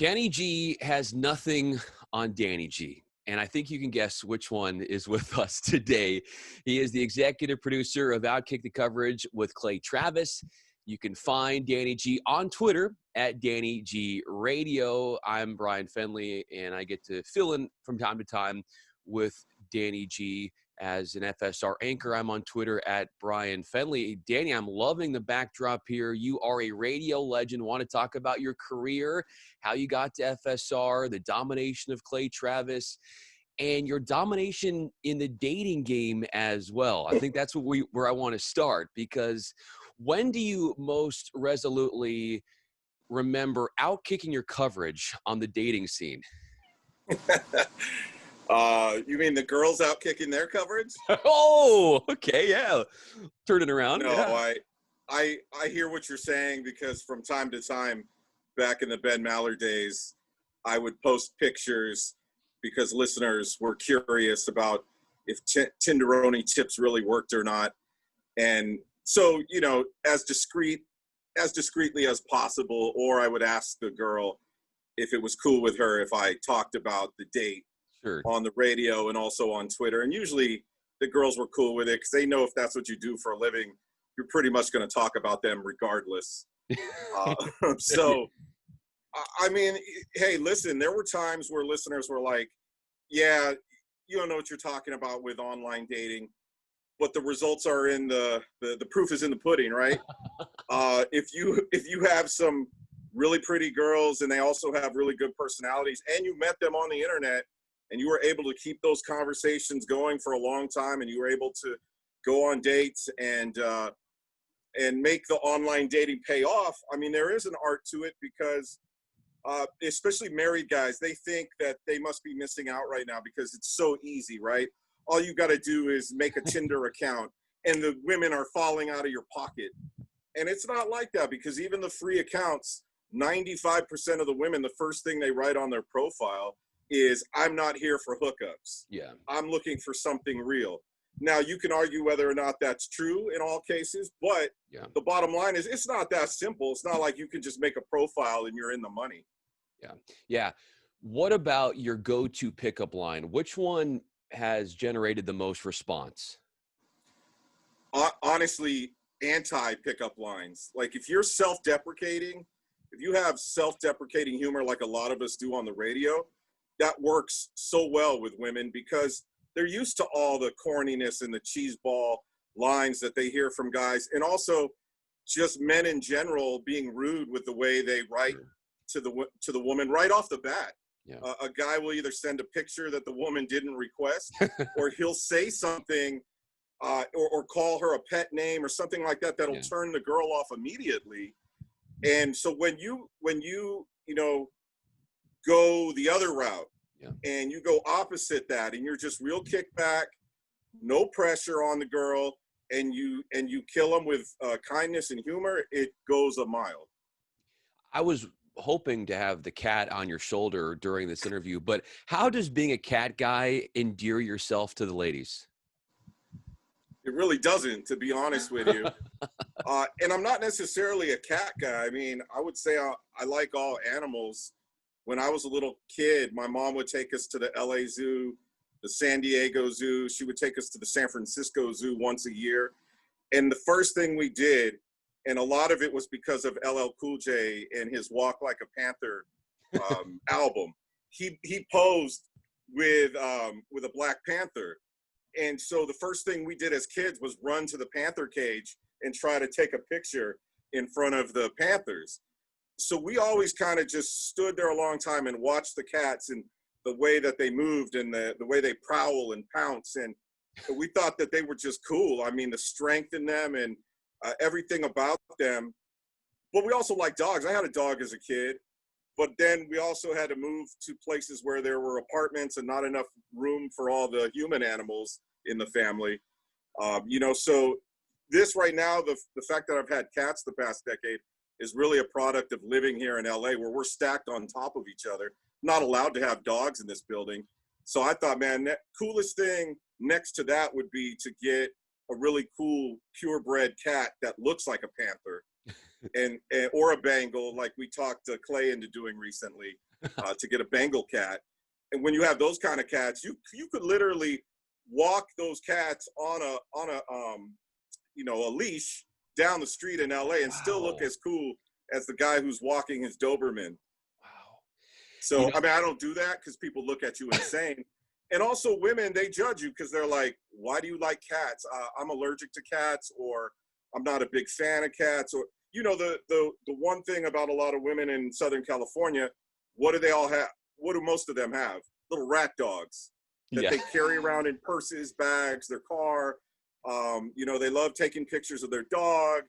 Kenny G has nothing on Danny G. And I think you can guess which one is with us today. He is the executive producer of Outkick the Coverage with Clay Travis. You can find Danny G on Twitter at Danny G Radio. I'm Brian Fenley, and I get to fill in from time to time with Danny G as an FSR anchor. I'm on Twitter at Brian Fenley. Danny, I'm loving the backdrop here. You are a radio legend. Want to talk about your career, how you got to FSR, the domination of Clay Travis, and your domination in the dating game as well. I think that's where I want to start, because when do you most resolutely remember outkicking your coverage on the dating scene? You mean the girls out kicking their coverage? Oh, okay, yeah. Turn it around. No, yeah. I hear what you're saying, because from time to time, back in the Ben Mallor days, I would post pictures because listeners were curious about if Tinderoni tips really worked or not. And so, you know, as discreetly as possible, or I would ask the girl if it was cool with her if I talked about the date. Sure. On the radio and also on Twitter. And usually the girls were cool with it because they know if that's what you do for a living, you're pretty much going to talk about them regardless. So, I mean, hey, listen, there were times where listeners were like, yeah, you don't know what you're talking about with online dating, but the results are in the proof is in the pudding, right? If you have some really pretty girls and they also have really good personalities and you met them on the internet, and you were able to keep those conversations going for a long time, and you were able to go on dates and make the online dating pay off. I mean, there is an art to it, because especially married guys, they think that they must be missing out right now because it's so easy, right? All you got to do is make a Tinder account, and the women are falling out of your pocket. And it's not like that, because even the free accounts, 95% of the women, the first thing they write on their profile is, I'm not here for hookups. Yeah. I'm looking for something real. Now, you can argue whether or not that's true in all cases, but the bottom line is it's not that simple. It's not like you can just make a profile and you're in the money. Yeah. Yeah. What about your go-to pickup line? Which one has generated the most response? Honestly, anti-pickup lines. Like, if you're self-deprecating, if you have self-deprecating humor like a lot of us do on the radio, that works so well with women, because they're used to all the corniness and the cheeseball lines that they hear from guys. And also just men in general being rude with the way they write to the woman right off the bat. Yeah. A guy will either send a picture that the woman didn't request, or he'll say something or call her a pet name or something like that that'll turn the girl off immediately. And so when you know, go the other route and you go opposite that, and you're just real kickback, no pressure on the girl, and you kill them with kindness and humor, it goes a mile. I was hoping to have the cat on your shoulder during this interview, but how does being a cat guy endear yourself to the ladies? It really doesn't, to be honest with you. And I'm not necessarily a cat guy. I mean, I would say I like all animals. When I was a little kid, my mom would take us to the LA Zoo, the San Diego Zoo. She would take us to the San Francisco Zoo once a year. And the first thing we did, and a lot of it was because of LL Cool J and his Walk Like a Panther album, he posed with a Black Panther. And so the first thing we did as kids was run to the Panther cage and try to take a picture in front of the Panthers. So we always kind of just stood there a long time and watched the cats and the way that they moved and the way they prowl and pounce. And we thought that they were just cool. I mean, the strength in them and everything about them. But we also like dogs. I had a dog as a kid, but then we also had to move to places where there were apartments and not enough room for all the human animals in the family. So this right now, the fact that I've had cats the past decade is really a product of living here in LA, where we're stacked on top of each other, not allowed to have dogs in this building. So I thought, man, the coolest thing next to that would be to get a really cool purebred cat that looks like a panther. and or a Bengal, like we talked Clay into doing recently, to get a Bengal cat. And when you have those kind of cats, you could literally walk those cats on a leash down the street in LA and still look as cool as the guy who's walking his Doberman. Wow. So, I mean, I don't do that because people look at you insane. And also women, they judge you because they're like, why do you like cats? I'm allergic to cats, or I'm not a big fan of cats. Or, the one thing about a lot of women in Southern California, what do they all have? What do most of them have? Little rat dogs that they carry around in purses, bags, their car. They love taking pictures of their dog.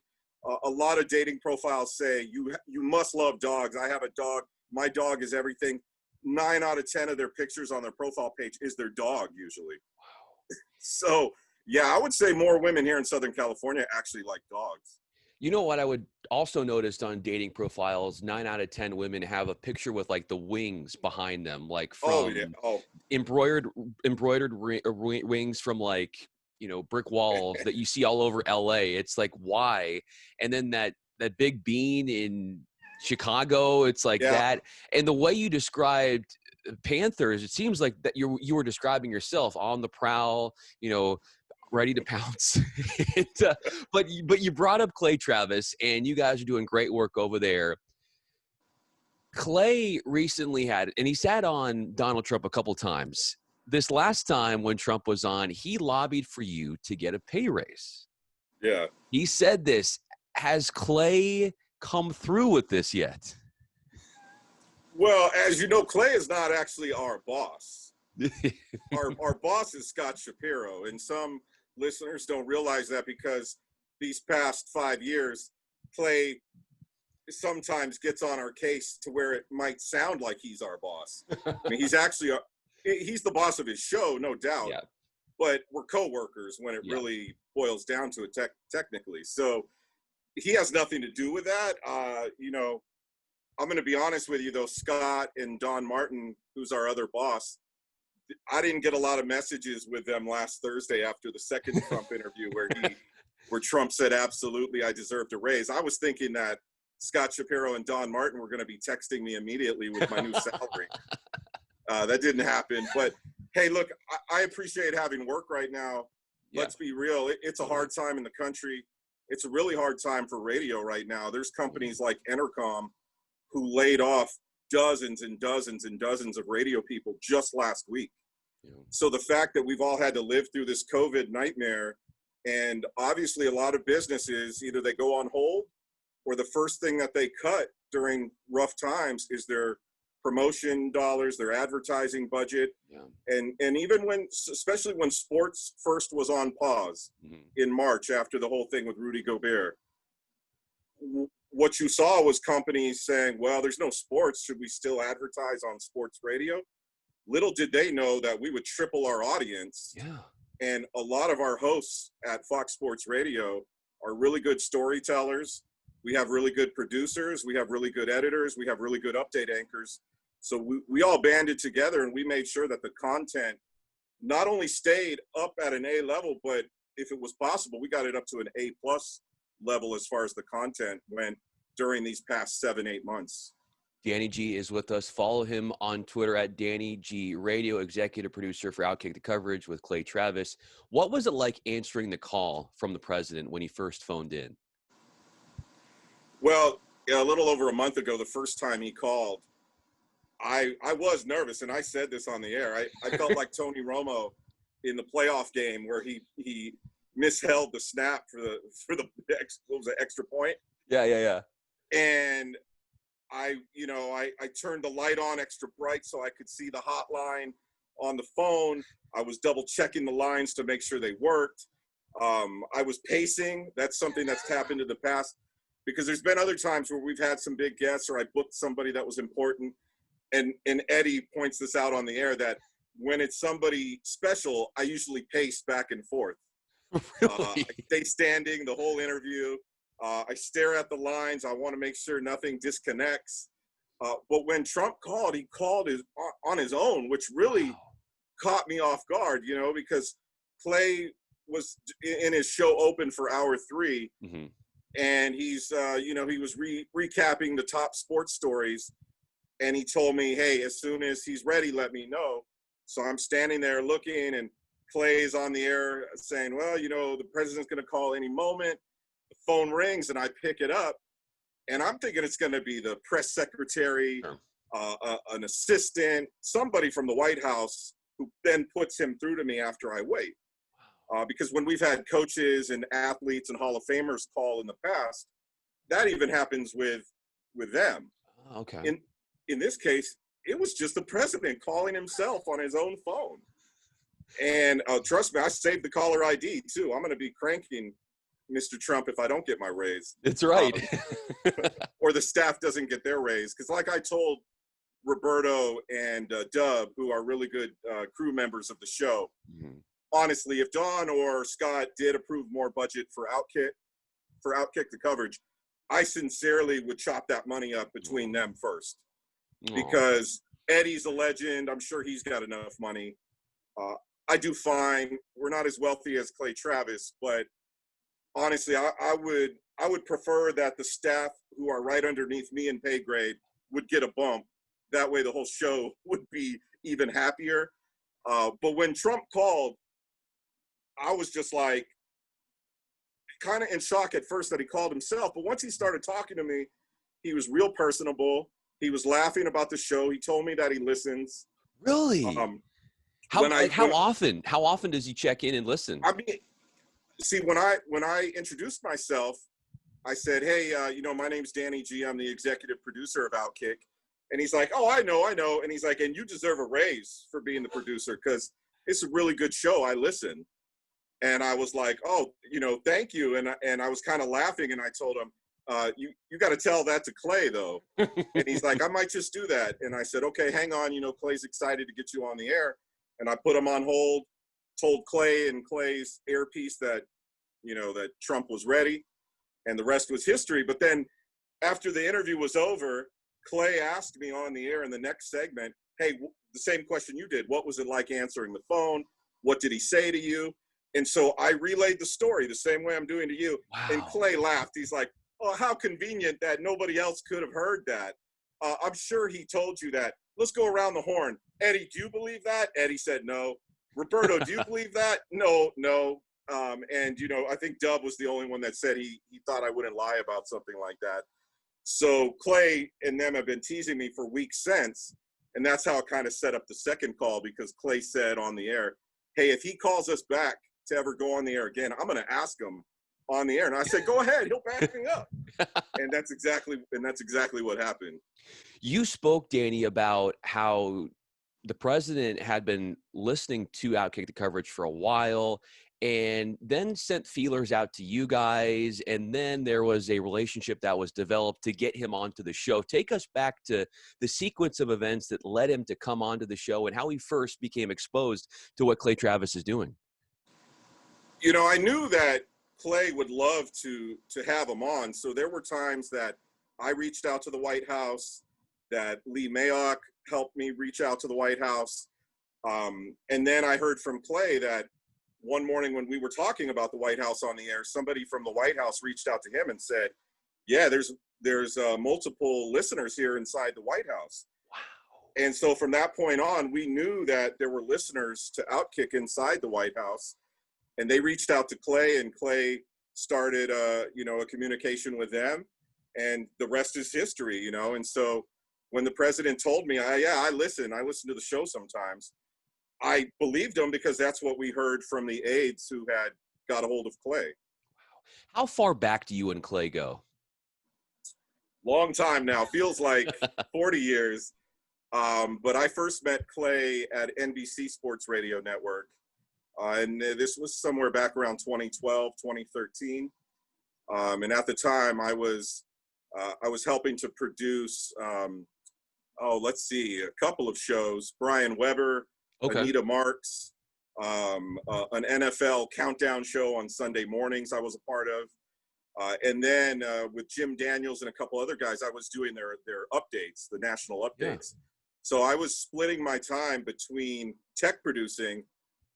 A lot of dating profiles say you must love dogs. I have a dog. My dog is everything. 9 out of 10 of their pictures on their profile page is their dog usually. Wow. So, yeah, I would say more women here in Southern California actually like dogs. You know what I would also notice on dating profiles, 9 out of 10 women have a picture with like the wings behind them, like from embroidered wings from like, brick walls that you see all over LA. It's like, why? And then that big bean in Chicago, it's like that. And the way you described Panthers, it seems like that you were describing yourself, on the prowl, ready to pounce. But you brought up Clay Travis, and you guys are doing great work over there. Clay recently and he sat on Donald Trump a couple times. This last time when Trump was on, he lobbied for you to get a pay raise. Yeah. He said this. Has Clay come through with this yet? Well, as you know, Clay is not actually our boss. Our boss is Scott Shapiro, and some listeners don't realize that because these past 5 years, Clay sometimes gets on our case to where it might sound like he's our boss. I mean, he's actually he's the boss of his show, no doubt. Yeah. But we're co-workers when it really boils down to it technically. So he has nothing to do with that. I'm going to be honest with you, though, Scott and Don Martin, who's our other boss, I didn't get a lot of messages with them last Thursday after the second Trump interview where Trump said, absolutely, I deserved a raise. I was thinking that Scott Shapiro and Don Martin were going to be texting me immediately with my new salary. That didn't happen. But, hey, look, I appreciate having work right now. Let's be real. It's a hard time in the country. It's a really hard time for radio right now. There's companies like Entercom who laid off dozens and dozens and dozens of radio people just last week. Yeah. So the fact that we've all had to live through this COVID nightmare, and obviously a lot of businesses, either they go on hold or the first thing that they cut during rough times is their promotion dollars, their advertising budget. Yeah. And even especially when sports first was on pause in March after the whole thing with Rudy Gobert, what you saw was companies saying, well, there's no sports. Should we still advertise on sports radio? Little did they know that we would triple our audience. Yeah. And a lot of our hosts at Fox Sports Radio are really good storytellers. We have really good producers. We have really good editors. We have really good update anchors. So we all banded together and we made sure that the content not only stayed up at an A level, but if it was possible, we got it up to an A+ level as far as the content went during these past 7-8 months. Danny G is with us. Follow him on Twitter at Danny G Radio, executive producer for Outkick the Coverage with Clay Travis. What was it like answering the call from the president when he first phoned in? Well, a little over a month ago, the first time he called, I was nervous, and I said this on the air. I felt like Tony Romo in the playoff game where he misheld the snap for the extra point. Yeah. And I turned the light on extra bright so I could see the hotline on the phone. I was double checking the lines to make sure they worked. I was pacing. That's something that's happened in the past because there's been other times where we've had some big guests or I booked somebody that was important. And Eddie points this out on the air that when it's somebody special, I usually pace back and forth. Really? I stay standing the whole interview. I stare at the lines. I want to make sure nothing disconnects. But when Trump called, he called on his own, which really caught me off guard, because Clay was in his show open for hour 3. Mm-hmm. and he's, he was recapping the top sports stories. And he told me, hey, as soon as he's ready, let me know. So I'm standing there looking, and Clay's on the air saying, well, the president's going to call any moment. The phone rings, and I pick it up. And I'm thinking it's going to be the press secretary, an assistant, somebody from the White House, who then puts him through to me after I wait. Because when we've had coaches and athletes and Hall of Famers call in the past, that even happens with them. Okay. In this case, it was just the president calling himself on his own phone. And trust me, I saved the caller ID too. I'm going to be cranking Mr. Trump if I don't get my raise. That's right. Or the staff doesn't get their raise. Because like I told Roberto and Dub, who are really good crew members of the show, honestly, if Don or Scott did approve more budget for Outkick the coverage, I sincerely would chop that money up between them first. Because Eddie's a legend. I'm sure he's got enough money. I do fine. We're not as wealthy as Clay Travis, but honestly, I would prefer that the staff who are right underneath me in pay grade would get a bump. That way the whole show would be even happier. But when Trump called, I was just like kind of in shock at first that he called himself. But once he started talking to me, he was real personable. He was laughing about the show. He told me that he listens. Really? How often? How often does he check in and listen? I mean, see, when I introduced myself, I said, hey, my name's Danny G. I'm the executive producer of Outkick. And he's like, oh, I know. And he's like, and you deserve a raise for being the producer because it's a really good show. I listen. And I was like, oh, thank you. And I was kind of laughing, and I told him, you got to tell that to Clay, though. And he's like, I might just do that. And I said, okay, hang on. Clay's excited to get you on the air. And I put him on hold, told Clay and Clay's earpiece that, that Trump was ready, and the rest was history. But then after the interview was over, Clay asked me on the air in the next segment, hey, the same question you did. What was it like answering the phone? What did he say to you? And so I relayed the story the same way I'm doing to you. Wow. And Clay laughed. He's like, oh, how convenient that nobody else could have heard that. I'm sure he told you that. Let's go around the horn. Eddie, do you believe that? Eddie said no. Roberto, do you believe that? No. And, I think Dub was the only one that said he thought I wouldn't lie about something like that. So Clay and them have been teasing me for weeks since. And that's how it kind of set up the second call, because Clay said on the air, hey, if he calls us back to ever go on the air again, I'm going to ask him on the air. And I said, go ahead, he'll back me up. And that's exactly what happened. You spoke, Danny, about how the president had been listening to Outkick the coverage for a while, and then sent feelers out to you guys. And then there was a relationship that was developed to get him onto the show. Take us back to the sequence of events that led him to come onto the show and how he first became exposed to what Clay Travis is doing. I knew that Clay would love to have him on. So there were times that I reached out to the White House, that Lee Mayock helped me reach out to the White House. And then I heard from Clay that one morning when we were talking about the White House on the air, somebody from the White House reached out to him and said, yeah, there's multiple listeners here inside the White House. Wow. And so from that point on, we knew that there were listeners to Outkick inside the White House. And they reached out to Clay, and Clay started, a communication with them, and the rest is history, And so when the president told me, I listen to the show sometimes, I believed him because that's what we heard from the aides who had got a hold of Clay. Wow. How far back do you and Clay go? Long time now. Feels like 40 years. But I first met Clay at NBC Sports Radio Network. And this was somewhere back around 2012, 2013. And at the time I was helping to produce, a couple of shows. Brian Weber, okay. Anita Marks, an NFL countdown show on Sunday mornings I was a part of. And then with Jim Daniels and a couple other guys, I was doing their updates, the national updates. Yeah. So I was splitting my time between tech producing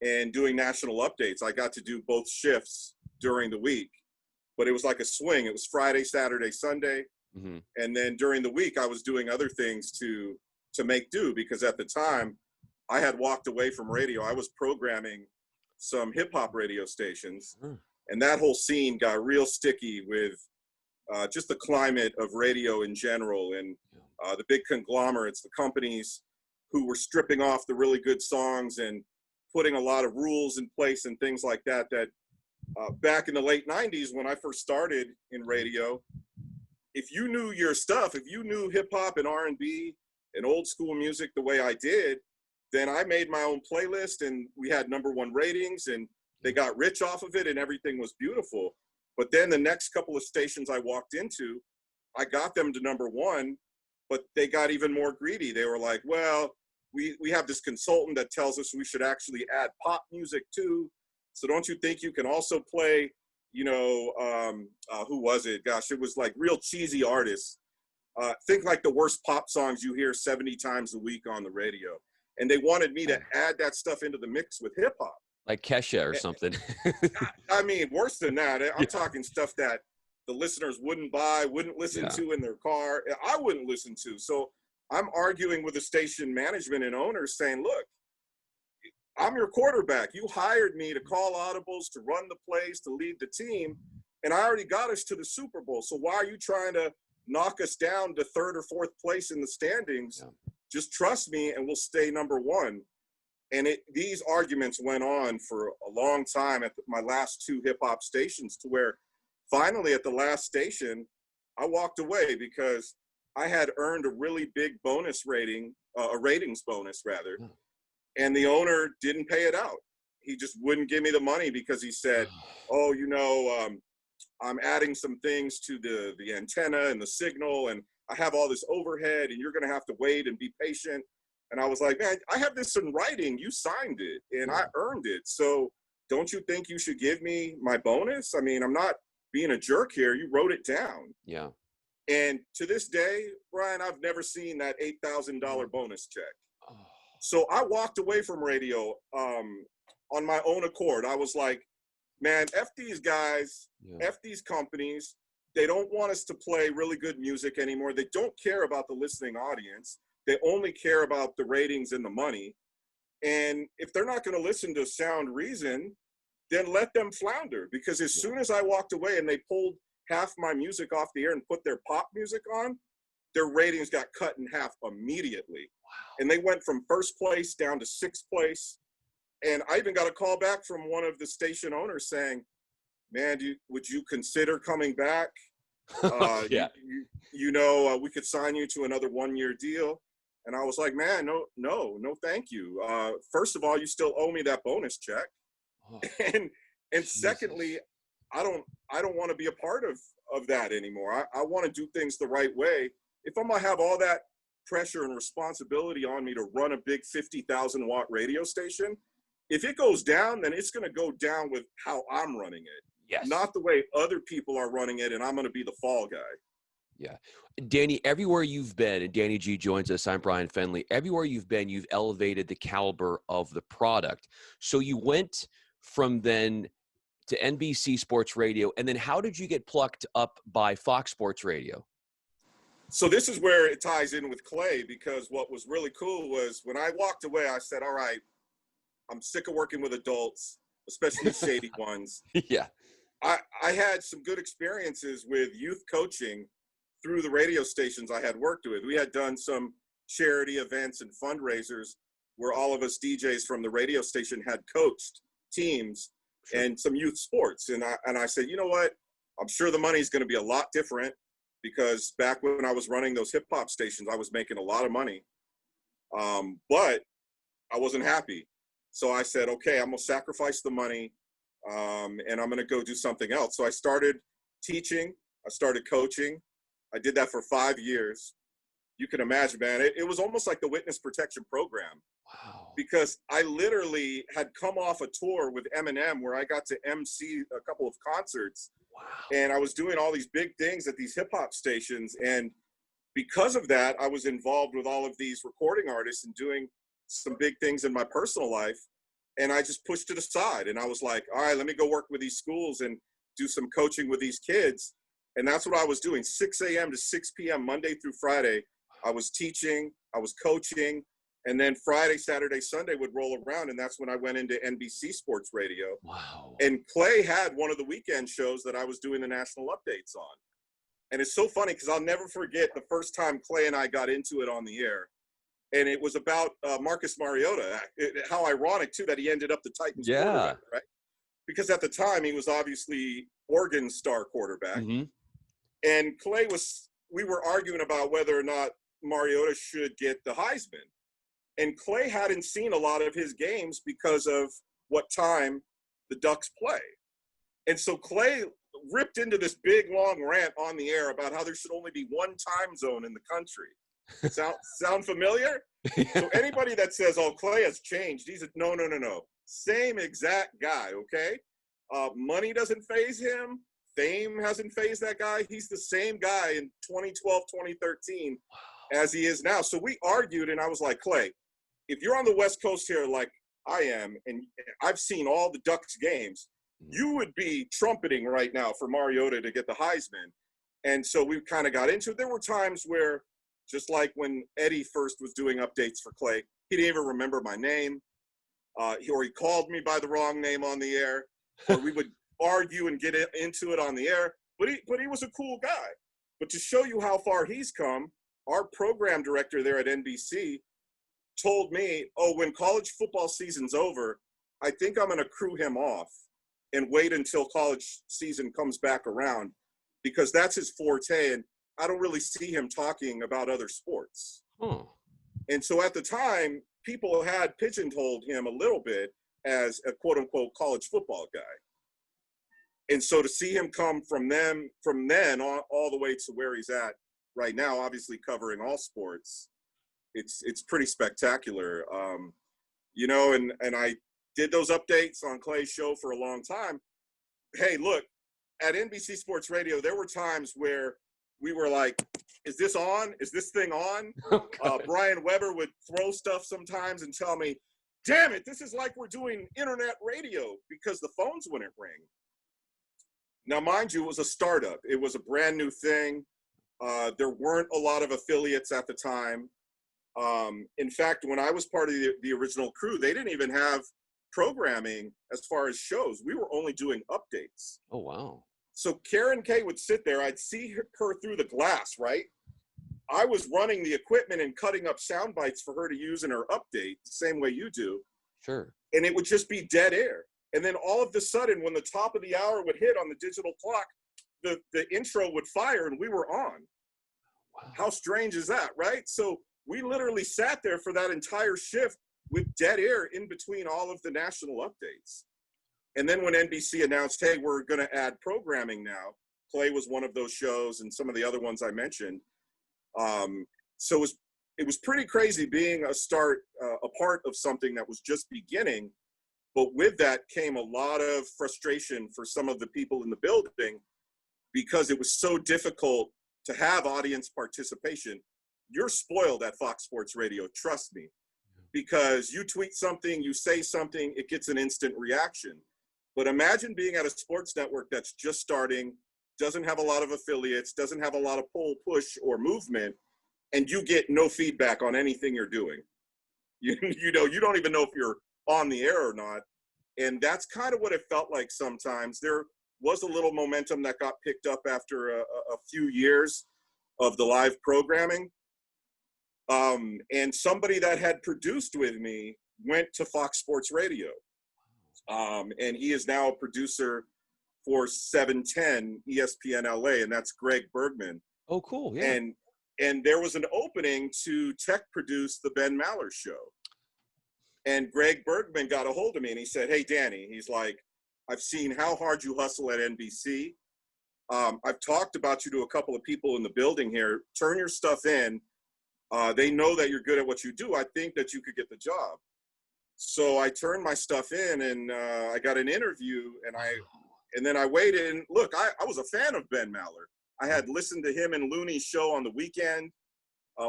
and doing national updates. I got to do both shifts during the week. but it was like a swing. It was Friday, Saturday, Sunday. Mm-hmm. And then during the week, I was doing other things to make do, because at the time I had walked away from radio. I was programming some hip hop radio stations, and that whole scene got real sticky with just the climate of radio in general, and the big conglomerates, the companies who were stripping off the really good songs and putting a lot of rules in place and things like that, back in the late 90s when I first started in radio, if you knew your stuff, if you knew hip hop and R&B and old school music the way I did, then I made my own playlist and we had #1 ratings and they got rich off of it and everything was beautiful. But then the next couple of stations I walked into, I got them to #1, but they got even more greedy. They were like, well, we have this consultant that tells us we should actually add pop music too. So don't you think you can also play, you know, who was it? Gosh, it was like real cheesy artists. Think like the worst pop songs you hear 70 times a week on the radio. And they wanted me to add that stuff into the mix with hip hop. Like Kesha or something. I mean, worse than that. I'm talking stuff that the listeners wouldn't buy, wouldn't listen to in their car. I wouldn't listen to. So I'm arguing with the station management and owners saying, look, I'm your quarterback. You hired me to call audibles, to run the plays, to lead the team, and I already got us to the Super Bowl. So why are you trying to knock us down to 3rd or 4th place in the standings? Yeah. Just trust me and we'll stay #1. And these arguments went on for a long time at my last 2 hip-hop stations, to where finally at the last station, I walked away because I had earned a really big bonus rating, a ratings bonus rather, and the owner didn't pay it out. He just wouldn't give me the money because he said, oh, you know, I'm adding some things to the antenna and the signal, and I have all this overhead, and you're going to have to wait and be patient. And I was like, man, I have this in writing. You signed it, and I earned it. So don't you think you should give me my bonus? I mean, I'm not being a jerk here. You wrote it down. Yeah. And to this day, Brian, I've never seen that $8,000 bonus check. So I walked away from radio on my own accord. I was like, man, F these guys, F these companies. They don't want us to play really good music anymore. They don't care about the listening audience. They only care about the ratings and the money. And if they're not going to listen to sound reason, then let them flounder. Because as soon as I walked away and they pulled half my music off the air and put their pop music on, their ratings got cut in half immediately. Wow. And they went from 1st place down to 6th place. And I even got a call back from one of the station owners saying, man, would you consider coming back? You know, we could sign you to another 1-year deal. And I was like, man, no, thank you. First of all, you still owe me that bonus check. Oh, and secondly, I don't want to be a part of that anymore. I want to do things the right way. If I'm going to have all that pressure and responsibility on me to run a big 50,000 watt radio station, if it goes down, then it's going to go down with how I'm running it. Yes. Not the way other people are running it, and I'm going to be the fall guy. Yeah. Danny, everywhere you've been, and Danny G joins us, I'm Brian Fenley. Everywhere you've been, you've elevated the caliber of the product. So you went from then to NBC Sports Radio, and then how did you get plucked up by Fox Sports Radio? So this is where it ties in with Clay, because what was really cool was when I walked away, I said, all right, I'm sick of working with adults, especially shady ones. Yeah. I had some good experiences with youth coaching through the radio stations I had worked with. We had done some charity events and fundraisers where all of us DJs from the radio station had coached teams and some youth sports. And I said, you know what? I'm sure the money's going to be a lot different, because back when I was running those hip hop stations, I was making a lot of money. But I wasn't happy. So I said, okay, I'm going to sacrifice the money and I'm going to go do something else. So I started teaching. I started coaching. I did that for 5 years. You can imagine, man, it was almost like the witness protection program. Wow. Because I literally had come off a tour with Eminem where I got to MC a couple of concerts. Wow. And I was doing all these big things at these hip hop stations. And because of that, I was involved with all of these recording artists and doing some big things in my personal life. And I just pushed it aside. And I was like, all right, let me go work with these schools. And do some coaching with these kids. And that's what I was doing, 6 a.m. to 6 p.m. Monday through Friday. I was teaching, I was coaching, and then Friday, Saturday, Sunday would roll around, and that's when I went into NBC Sports Radio. Wow. And Clay had one of the weekend shows that I was doing the national updates on. And it's so funny because I'll never forget the first time Clay and I got into it on the air. And it was about Marcus Mariota. How ironic, too, that he ended up the Titans quarterback, right? Because at the time, he was obviously Oregon's star quarterback. Mm-hmm. And we were arguing about whether or not Mariota should get the Heisman. And Clay hadn't seen a lot of his games because of what time the Ducks play. And so Clay ripped into this big, long rant on the air about how there should only be one time zone in the country. Sound familiar? So anybody that says, oh, Clay has changed, he's no. Same exact guy, okay? Money doesn't faze him. Fame hasn't fazed that guy. He's the same guy in 2012, 2013 as he is now. So we argued, and I was like, Clay, if you're on the West Coast here like I am, and I've seen all the Ducks games, you would be trumpeting right now for Mariota to get the Heisman. And so we kind of got into it. There were times where, just like when Eddie first was doing updates for Clay, he didn't even remember my name, or he called me by the wrong name on the air, or we would argue and get into it on the air. But he was a cool guy. But to show you how far he's come, our program director there at NBC told me, when college football season's over, I think I'm going to crew him off and wait until college season comes back around, because that's his forte, and I don't really see him talking about other sports. And so at the time, people had pigeonholed him a little bit as a quote-unquote college football guy. And so to see him come from then on, all the way to where he's at right now, obviously covering all sports, it's pretty spectacular. And I did those updates on Clay's show for a long time. Hey, look, at NBC Sports Radio, there were times where we were like, is this on? Is this thing on? Brian Weber would throw stuff sometimes and tell me, damn it, this is like we're doing internet radio, because the phones wouldn't ring. Now, mind you, it was a startup. It was a brand new thing. There weren't a lot of affiliates at the time. In fact, when I was part of the original crew, they didn't even have programming as far as shows. We were only doing updates. Oh, wow. So Karen Kay would sit there. I'd see her through the glass, right? I was running the equipment and cutting up sound bites for her to use in her update, the same way you do. Sure. And it would just be dead air. And then all of a sudden, when the top of the hour would hit on the digital clock, the intro would fire and we were on. Wow. How strange is that, right? So we literally sat there for that entire shift with dead air in between all of the national updates. And then when NBC announced, hey, we're going to add programming now, Clay was one of those shows and some of the other ones I mentioned. So it was pretty crazy being a part of something that was just beginning. But with that came a lot of frustration for some of the people in the building, because it was so difficult to have audience participation. You're spoiled at Fox Sports Radio, trust me, because you tweet something, you say something, it gets an instant reaction. But imagine being at a sports network that's just starting, doesn't have a lot of affiliates, doesn't have a lot of pull, push, or movement, and you get no feedback on anything you're doing. You don't even know if you're on the air or not. And that's kind of what it felt like sometimes. There was a little momentum that got picked up after a few years of the live programming. And somebody that had produced with me went to Fox Sports Radio. And he is now a producer for 710 ESPN LA, and that's Greg Bergman. Oh, cool. Yeah. And there was an opening to tech produce the Ben Mallor show. And Greg Bergman got a hold of me and he said, hey, Danny, he's like, I've seen how hard you hustle at NBC. I've talked about you to a couple of people in the building here. Turn your stuff in. They know that you're good at what you do. I think that you could get the job. So I turned my stuff in and I got an interview and then I waited. And look, I was a fan of Ben Mallor. I had listened to him and Looney's show on the weekend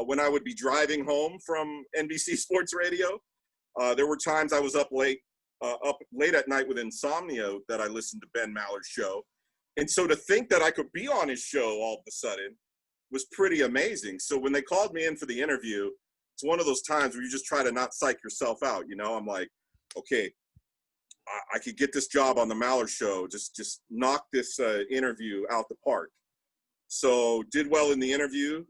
when I would be driving home from NBC Sports Radio. There were times I was up late at night with insomnia that I listened to Ben Maller's show. And so to think that I could be on his show all of a sudden was pretty amazing. So when they called me in for the interview, it's one of those times where you just try to not psych yourself out. You know, I'm like, okay, I could get this job on the Mallor show. Just knock this interview out the park. So did well in the interview.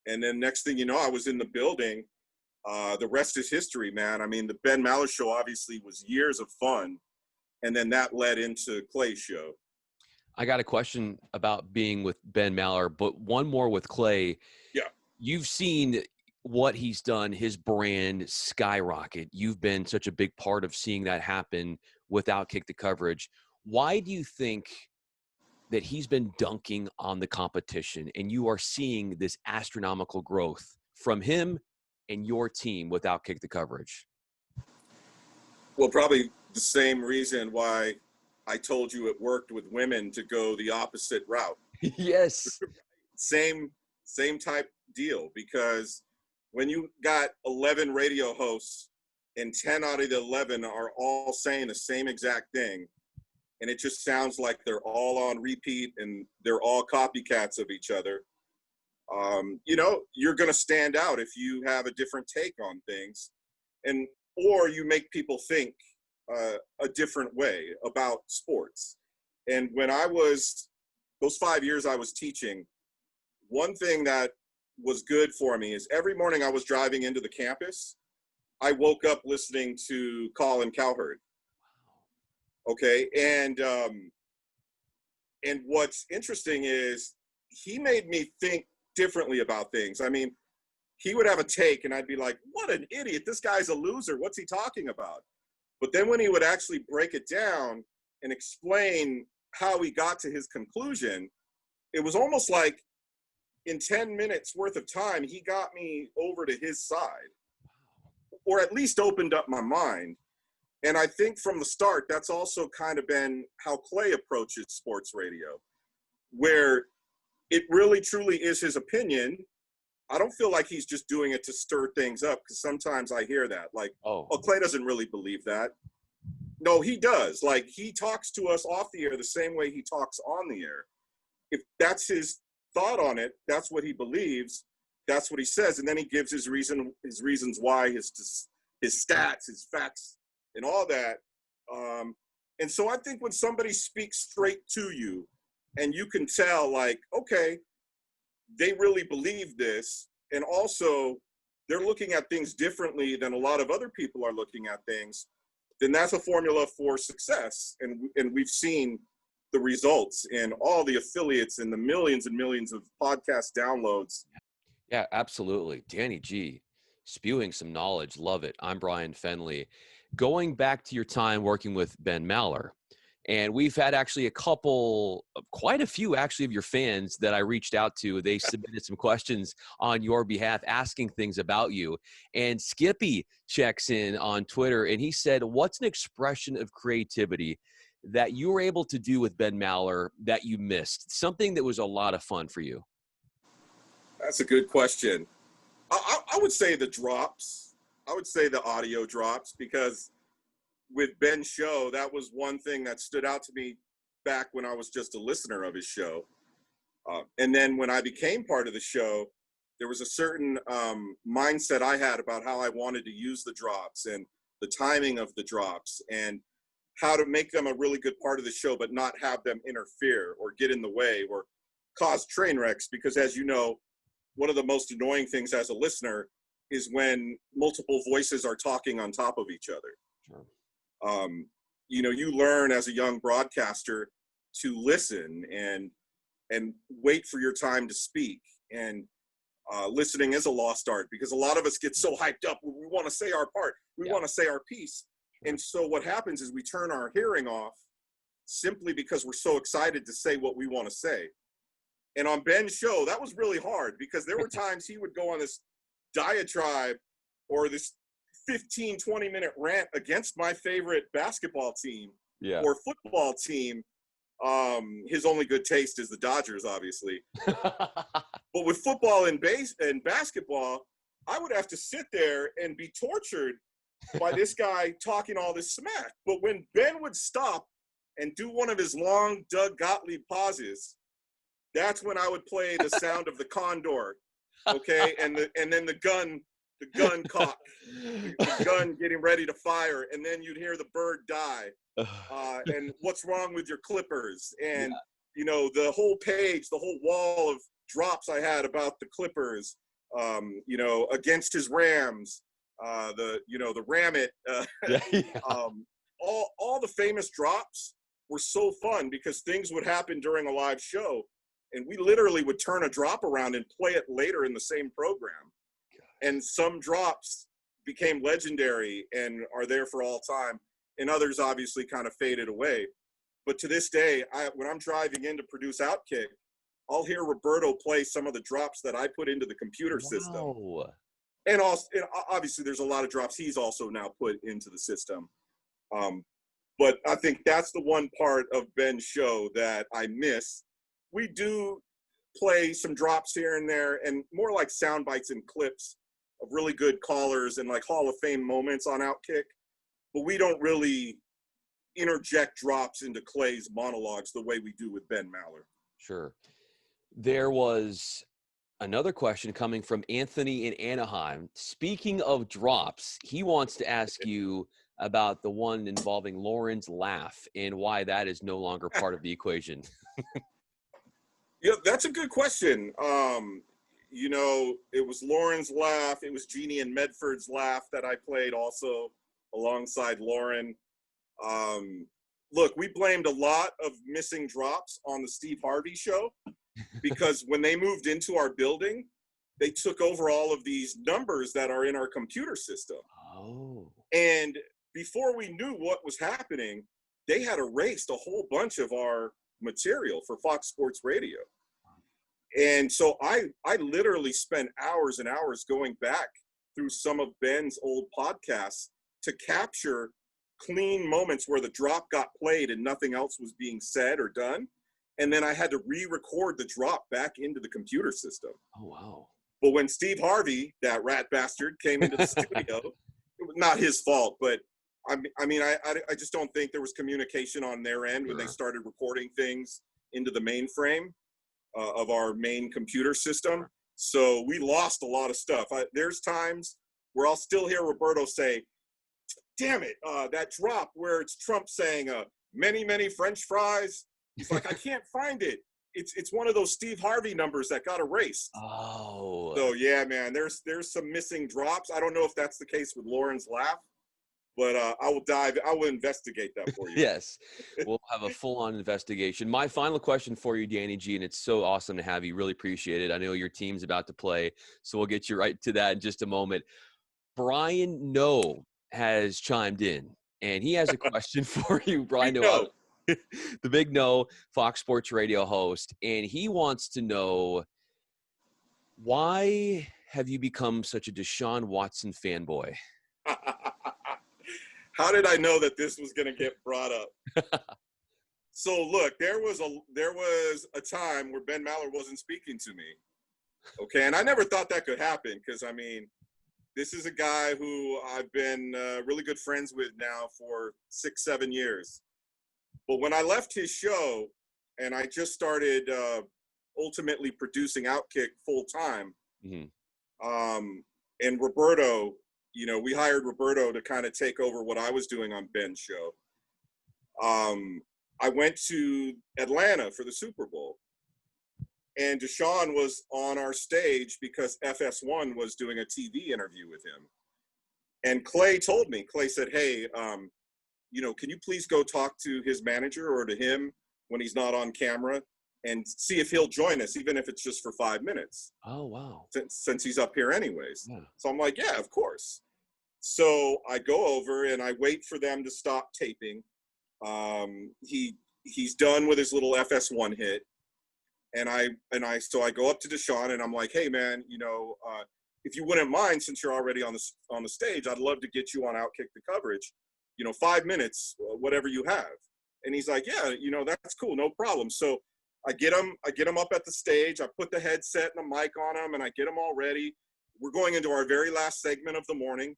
And then next thing you know, I was in the building. The rest is history, man. I mean, the Ben Mallor show obviously was years of fun. And then that led into Clay's show. I got a question about being with Ben Mallor, but one more with Clay. Yeah. You've seen what he's done, his brand skyrocket. You've been such a big part of seeing that happen with Outkick the coverage. Why do you think that he's been dunking on the competition and you are seeing this astronomical growth from him and your team with Outkick the coverage? Well, probably the same reason why I told you it worked with women to go the opposite route. Yes. Same type deal, because when you got 11 radio hosts and 10 out of the 11 are all saying the same exact thing, and it just sounds like they're all on repeat and they're all copycats of each other, you know, you're going to stand out if you have a different take on things, or you make people think a different way about sports. And when those 5 years I was teaching, one thing that was good for me is every morning I was driving into the campus, I woke up listening to Colin Cowherd. Okay. And what's interesting is he made me think differently about things. I mean, he would have a take and I'd be like, what an idiot. This guy's a loser. What's he talking about? But then when he would actually break it down and explain how he got to his conclusion, it was almost like in 10 minutes worth of time, he got me over to his side, or at least opened up my mind. And I think from the start, that's also kind of been how Clay approaches sports radio, where it really truly is his opinion. I don't feel like he's just doing it to stir things up, because sometimes I hear that, like, oh, Clay doesn't really believe that. No, he does. Like, he talks to us off the air the same way he talks on the air. If that's his thought on it, that's what he believes, that's what he says, and then he gives his reasons why, his stats, his facts, and all that. And so I think when somebody speaks straight to you, and you can tell, like, okay, they really believe this, and also they're looking at things differently than a lot of other people are looking at things, then that's a formula for success. And we've seen the results in all the affiliates and the millions and millions of podcast downloads. Yeah, absolutely. Danny G, spewing some knowledge. Love it. I'm Brian Fenley. Going back to your time working with Ben Mallor, and we've had actually quite a few actually of your fans that I reached out to. They submitted some questions on your behalf, asking things about you. And Skippy checks in on Twitter, and he said, what's an expression of creativity that you were able to do with Ben Mallor that you missed? Something that was a lot of fun for you. That's a good question. I would say the drops. I would say the audio drops, because with Ben's show, that was one thing that stood out to me back when I was just a listener of his show. And then when I became part of the show, there was a certain mindset I had about how I wanted to use the drops and the timing of the drops and how to make them a really good part of the show, but not have them interfere or get in the way or cause train wrecks. Because as you know, one of the most annoying things as a listener is when multiple voices are talking on top of each other. Sure. You know, you learn as a young broadcaster to listen and wait for your time to speak. And listening is a lost art, because a lot of us get so hyped up. We want to say our part. We want to say our piece. Sure. And so what happens is we turn our hearing off simply because we're so excited to say what we want to say. And on Ben's show, that was really hard, because there were times he would go on this diatribe or this 15, 20-minute rant against my favorite basketball team or football team. His only good taste is the Dodgers, obviously. But with football and basketball, I would have to sit there and be tortured by this guy talking all this smack. But when Ben would stop and do one of his long Doug Gottlieb pauses, that's when I would play the sound of the condor, okay, and then the gun cock, the gun getting ready to fire, and then you'd hear the bird die, and what's wrong with your Clippers, and the whole page, the whole wall of drops I had about the Clippers, against his Rams, the Ram It, all the famous drops were so fun because things would happen during a live show, and we literally would turn a drop around and play it later in the same program. And some drops became legendary and are there for all time, and others obviously kind of faded away. But to this day, when I'm driving in to produce Outkick, I'll hear Roberto play some of the drops that I put into the computer system. And also, obviously, there's a lot of drops he's also now put into the system. But I think that's the one part of Ben's show that I miss. We do play some drops here and there, and more like sound bites and clips of really good callers and like Hall of Fame moments on Outkick. But we don't really interject drops into Clay's monologues the way we do with Ben Mallor. Sure. There was another question coming from Anthony in Anaheim. Speaking of drops, he wants to ask you about the one involving Lauren's laugh and why that is no longer part of the equation. Yeah, that's a good question. It was Lauren's laugh. It was Jeannie and Medford's laugh that I played also alongside Lauren. Look, we blamed a lot of missing drops on the Steve Harvey show because when they moved into our building, they took over all of these numbers that are in our computer system. Oh. And before we knew what was happening, they had erased a whole bunch of our material for Fox Sports Radio. And so I literally spent hours and hours going back through some of Ben's old podcasts to capture clean moments where the drop got played and nothing else was being said or done. And then I had to re-record the drop back into the computer system. Oh, wow. But when Steve Harvey, that rat bastard, came into the studio, it was not his fault, but I just don't think there was communication on their end when they started recording things into the mainframe of our main computer system. So we lost a lot of stuff. There's times where I'll still hear Roberto say, damn it, that drop where it's Trump saying many, many French fries. He's like, I can't find it. It's one of those Steve Harvey numbers that got erased. Oh. So yeah, man, there's some missing drops. I don't know if that's the case with Lauren's laugh, but I will investigate that for you. Yes, we'll have a full-on investigation. My final question for you, Danny G, and it's so awesome to have you. Really appreciate it. I know your team's about to play, so we'll get you right to that in just a moment. Brian No has chimed in, and he has a question for you, Brian No. The Big No, Fox Sports Radio host, and he wants to know, why have you become such a Deshaun Watson fanboy? How did I know that this was going to get brought up? So look, there was a time where Ben Mallor wasn't speaking to me. Okay, and I never thought that could happen because, I mean, this is a guy who I've been really good friends with now for 6-7 years. But when I left his show and I just started ultimately producing Outkick full time, and Roberto, we hired Roberto to kind of take over what I was doing on Ben's show. I went to Atlanta for the Super Bowl, and Deshaun was on our stage because FS1 was doing a TV interview with him. And Clay said, hey, can you please go talk to his manager or to him when he's not on camera and see if he'll join us, even if it's just for 5 minutes. Oh, wow. Since he's up here anyways. Yeah. So I'm like, yeah, of course. So I go over and I wait for them to stop taping. He's done with his little FS1 hit. So I go up to Deshaun and I'm like, hey man, if you wouldn't mind, since you're already on the stage, I'd love to get you on Outkick the coverage, 5 minutes, whatever you have. And he's like, yeah, that's cool. No problem. So I get him up at the stage. I put the headset and the mic on him and I get him all ready. We're going into our very last segment of the morning.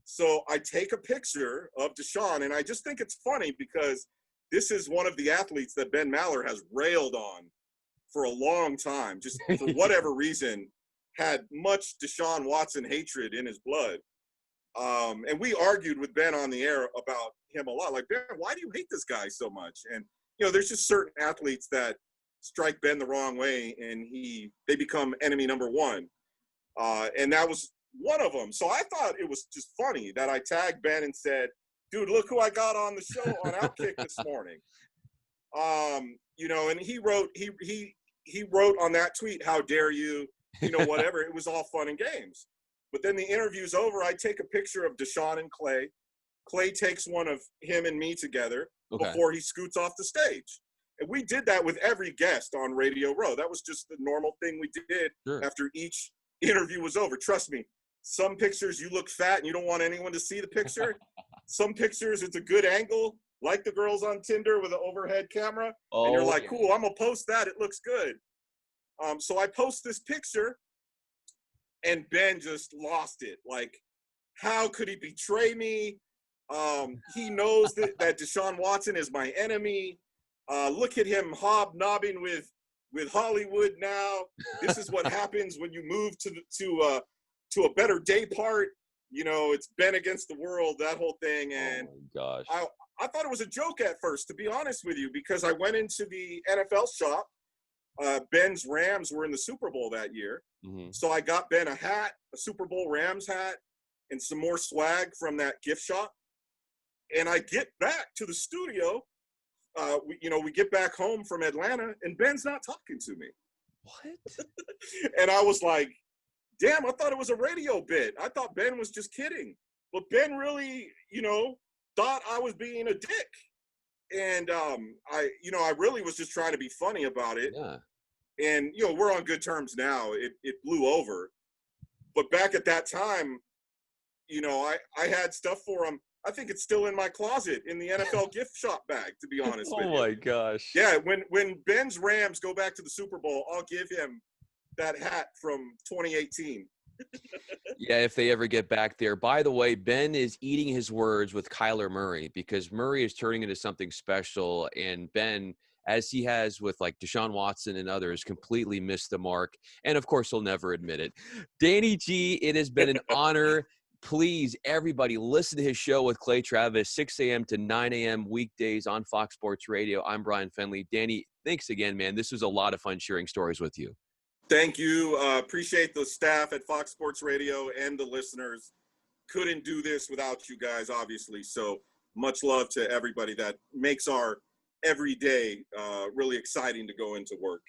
So I take a picture of Deshaun, and I just think it's funny because this is one of the athletes that Ben Mallor has railed on for a long time, just for whatever reason, had much Deshaun Watson hatred in his blood. And we argued with Ben on the air about him a lot. Like, Ben, why do you hate this guy so much? And, you know, there's just certain athletes that strike Ben the wrong way, and they become enemy number one. And that was one of them. So I thought it was just funny that I tagged Ben and said, dude, look who I got on the show on Outkick this morning. You know, and he wrote on that tweet, how dare you, you know, whatever. It was all fun and games. But then the interview's over. I take a picture of Deshaun and Clay. Clay takes one of him and me together before he scoots off the stage. And we did that with every guest on Radio Row. That was just the normal thing we did after each interview was over. Trust me, some pictures you look fat and you don't want anyone to see the picture. Some pictures, it's a good angle, like the girls on Tinder with an overhead camera. And you're like, cool, I'm going to post that. It looks good. So I post this picture, and Ben just lost it. Like, how could he betray me? He knows that Deshaun Watson is my enemy. Look at him hobnobbing with Hollywood now. This is what happens when you move to a better day part. You know, it's Ben against the world, that whole thing. And oh my gosh. I thought it was a joke at first, to be honest with you, because I went into the NFL shop. Ben's Rams were in the Super Bowl that year. Mm-hmm. So I got Ben a hat, a Super Bowl Rams hat, and some more swag from that gift shop. And I get back to the studio. We get back home from Atlanta, and Ben's not talking to me. What? And I was like, damn, I thought it was a radio bit. I thought Ben was just kidding. But Ben really, you know, thought I was being a dick. And I really was just trying to be funny about it. Yeah. And, you know, we're on good terms now. It blew over. But back at that time, you know, I had stuff for him. I think it's still in my closet in the NFL gift shop bag, to be honest with you. Oh, my gosh. Yeah, when Ben's Rams go back to the Super Bowl, I'll give him that hat from 2018. Yeah, if they ever get back there. By the way, Ben is eating his words with Kyler Murray, because Murray is turning into something special, and Ben, as he has with like Deshaun Watson and others, completely missed the mark. And of course, he'll never admit it. Danny G, it has been an honor. Please, everybody, listen to his show with Clay Travis, 6 a.m. to 9 a.m. weekdays on Fox Sports Radio. I'm Brian Fenley. Danny, thanks again, man. This was a lot of fun sharing stories with you. Thank you. Appreciate the staff at Fox Sports Radio and the listeners. Couldn't do this without you guys, obviously. So much love to everybody that makes our every day really exciting to go into work.